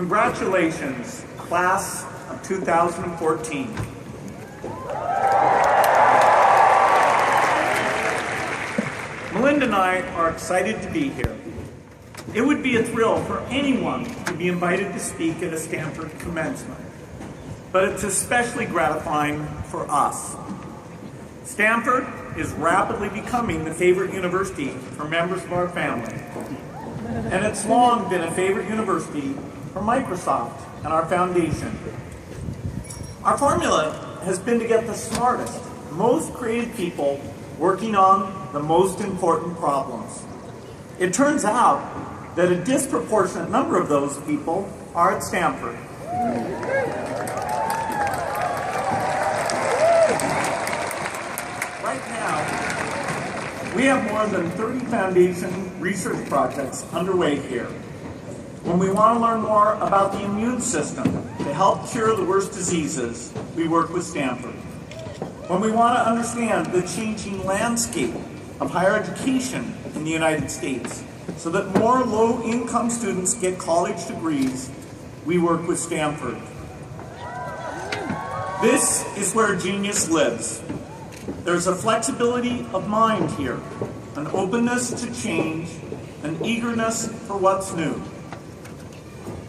Congratulations, class of 2014. Melinda and I are excited to be here. It would be a thrill for anyone to be invited to speak at a Stanford commencement, but it's especially gratifying for us. Stanford is rapidly becoming the favorite university for members of our family, and it's long been a favorite university for Microsoft and our foundation. Our formula has been to get the smartest, most creative people working on the most important problems. It turns out that a disproportionate number of those people are at Stanford. Right now, we have more than 30 foundation research projects underway here. When we want to learn more about the immune system to help cure the worst diseases, we work with Stanford. When we want to understand the changing landscape of higher education in the United States so that more low-income students get college degrees, we work with Stanford. This is where genius lives. There's a flexibility of mind here, an openness to change, an eagerness for what's new.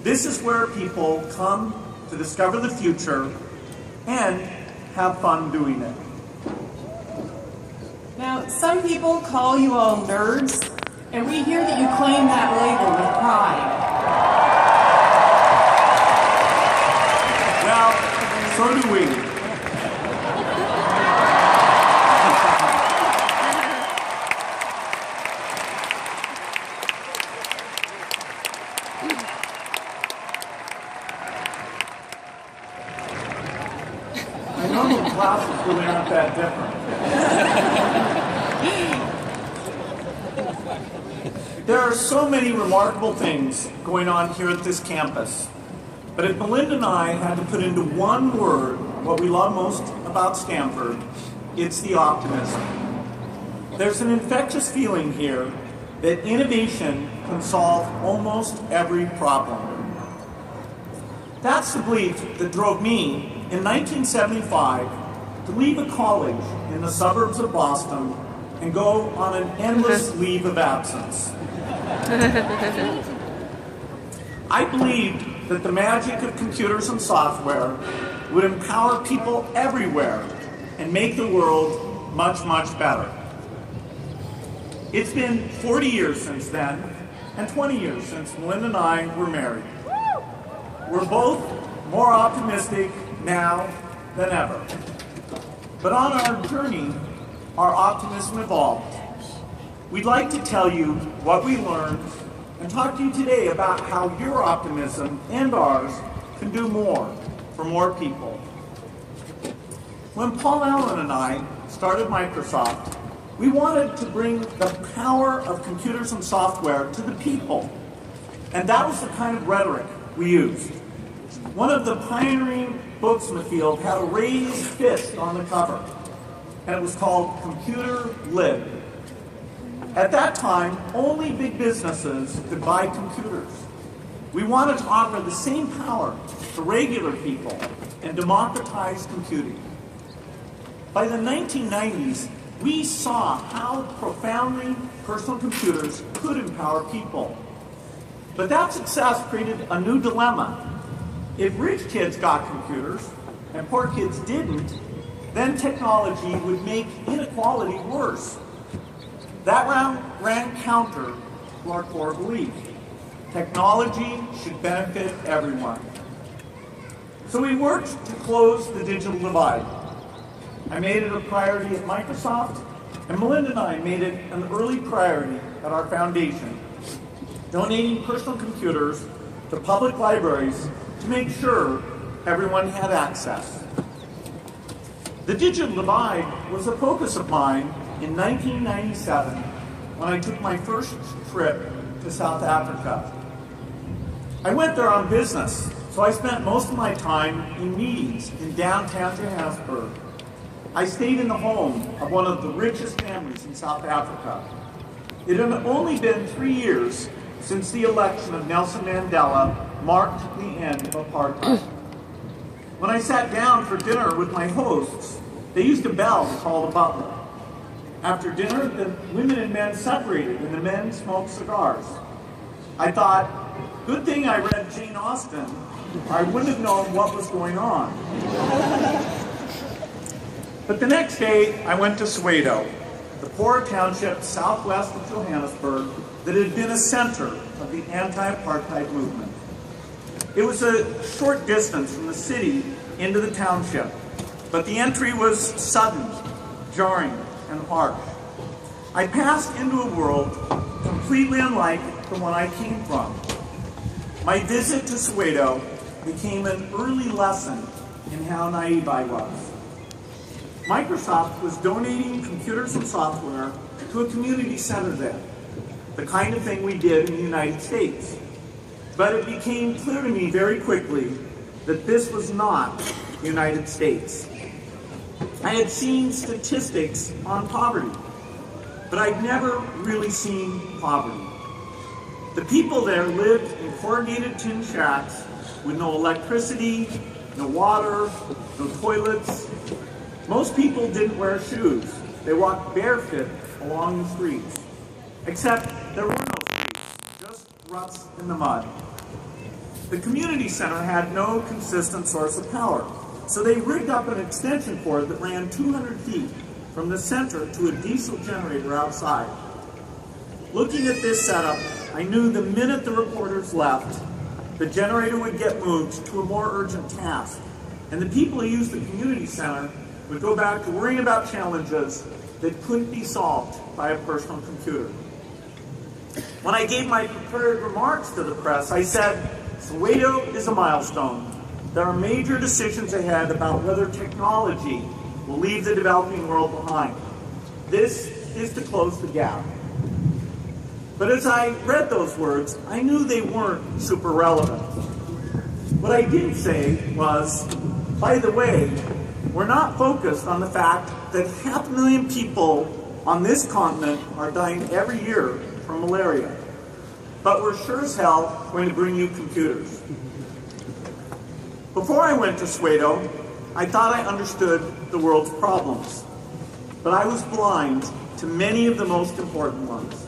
This is where people come to discover the future and have fun doing it. Now, some people call you all nerds, and we hear that you claim that label with pride. Well, so do we. I know the classes really aren't that different. There are so many remarkable things going on here at this campus. But if Melinda and I had to put into one word what we love most about Stanford, it's the optimism. There's an infectious feeling here that innovation can solve almost every problem. That's the belief that drove me in 1975 to leave a college in the suburbs of Boston and go on an endless leave of absence. I believed that the magic of computers and software would empower people everywhere and make the world much, much better. It's been 40 years since then, and 20 years since Melinda and I were married. We're both more optimistic now than ever. But on our journey, our optimism evolved. We'd like to tell you what we learned and talk to you today about how your optimism and ours can do more for more people. When Paul Allen and I started Microsoft, we wanted to bring the power of computers and software to the people. And that was the kind of rhetoric we used. One of the pioneering books in the field had a raised fist on the cover, and it was called Computer Lib. At that time, only big businesses could buy computers. We wanted to offer the same power to regular people and democratize computing. By the 1990s, we saw how profoundly personal computers could empower people. But that success created a new dilemma. If rich kids got computers and poor kids didn't, then technology would make inequality worse. That ran counter to our core belief. Technology should benefit everyone. So we worked to close the digital divide. I made it a priority at Microsoft, and Melinda and I made it an early priority at our foundation, donating personal computers to public libraries to make sure everyone had access. The digital divide was a focus of mine in 1997 when I took my first trip to South Africa. I went there on business, so I spent most of my time in meetings in downtown Johannesburg. I stayed in the home of one of the richest families in South Africa. It had only been 3 years since the election of Nelson Mandela marked the end of apartheid. When I sat down for dinner with my hosts, they used a bell to call the butler. After dinner, the women and men separated and the men smoked cigars. I thought, good thing I read Jane Austen, or I wouldn't have known what was going on. But the next day, I went to Soweto, the poor township southwest of Johannesburg that had been a center of the anti-apartheid movement. It was a short distance from the city into the township, but the entry was sudden, jarring, and harsh. I passed into a world completely unlike the one I came from. My visit to Soweto became an early lesson in how naive I was. Microsoft was donating computers and software to a community center there, the kind of thing we did in the United States. But it became clear to me very quickly that this was not the United States. I had seen statistics on poverty, but I'd never really seen poverty. The people there lived in corrugated tin shacks with no electricity, no water, no toilets. Most people didn't wear shoes. They walked barefoot along the streets. Except there were no streets, just ruts in the mud. The community center had no consistent source of power, so they rigged up an extension cord that ran 200 feet from the center to a diesel generator outside. Looking at this setup, I knew the minute the reporters left, the generator would get moved to a more urgent task, and the people who used the community center would go back to worrying about challenges that couldn't be solved by a personal computer. When I gave my prepared remarks to the press, I said, Soweto is a milestone. There are major decisions ahead about whether technology will leave the developing world behind. This is to close the gap. But as I read those words, I knew they weren't super relevant. What I did say was, by the way, we're not focused on the fact that 500,000 people on this continent are dying every year from malaria. But we're sure as hell going to bring you computers. Before I went to Soweto, I thought I understood the world's problems. But I was blind to many of the most important ones.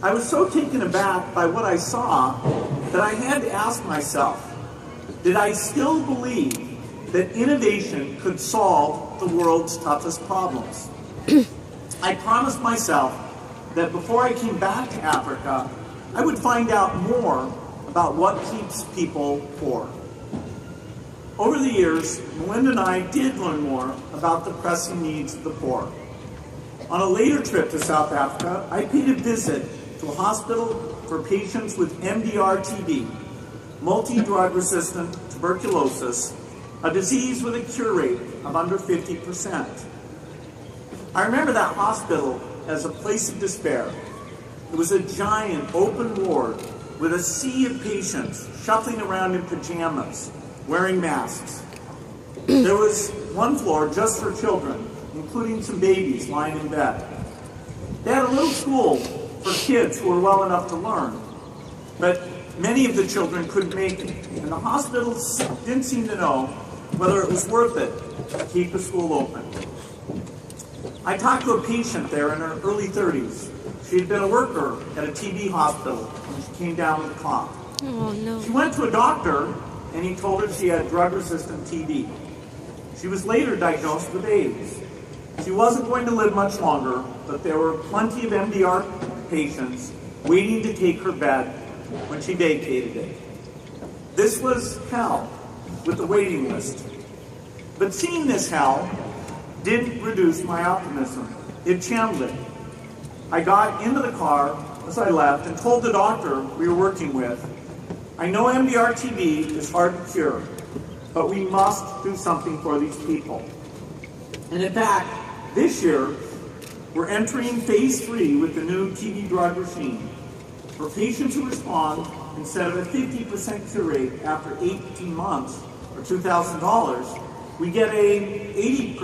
I was so taken aback by what I saw that I had to ask myself, did I still believe that innovation could solve the world's toughest problems? I promised myself that before I came back to Africa, I would find out more about what keeps people poor. Over the years, Melinda and I did learn more about the pressing needs of the poor. On a later trip to South Africa, I paid a visit to a hospital for patients with MDR-TB, multi-drug resistant tuberculosis, a disease with a cure rate of under 50%. I remember that hospital as a place of despair. It was a giant open ward with a sea of patients shuffling around in pajamas, wearing masks. There was one floor just for children, including some babies lying in bed. They had a little school for kids who were well enough to learn, but many of the children couldn't make it, and the hospital didn't seem to know whether it was worth it to keep the school open. I talked to a patient there in her early 30s. She had been a worker at a TB hospital when she came down with a cough. Oh, no. She went to a doctor, and he told her she had drug-resistant TB. She was later diagnosed with AIDS. She wasn't going to live much longer, but there were plenty of MDR patients waiting to take her bed when she vacated it. This was hell, with a waiting list. But seeing this hell didn't reduce my optimism. It channeled it. I got into the car as I left and told the doctor we were working with, I know MDR-TB is hard to cure, but we must do something for these people. And in fact, this year, we're entering phase 3 with the new TB drug regime. For patients who respond, instead of a 50% cure rate after 18 months or $2,000, we get a 80%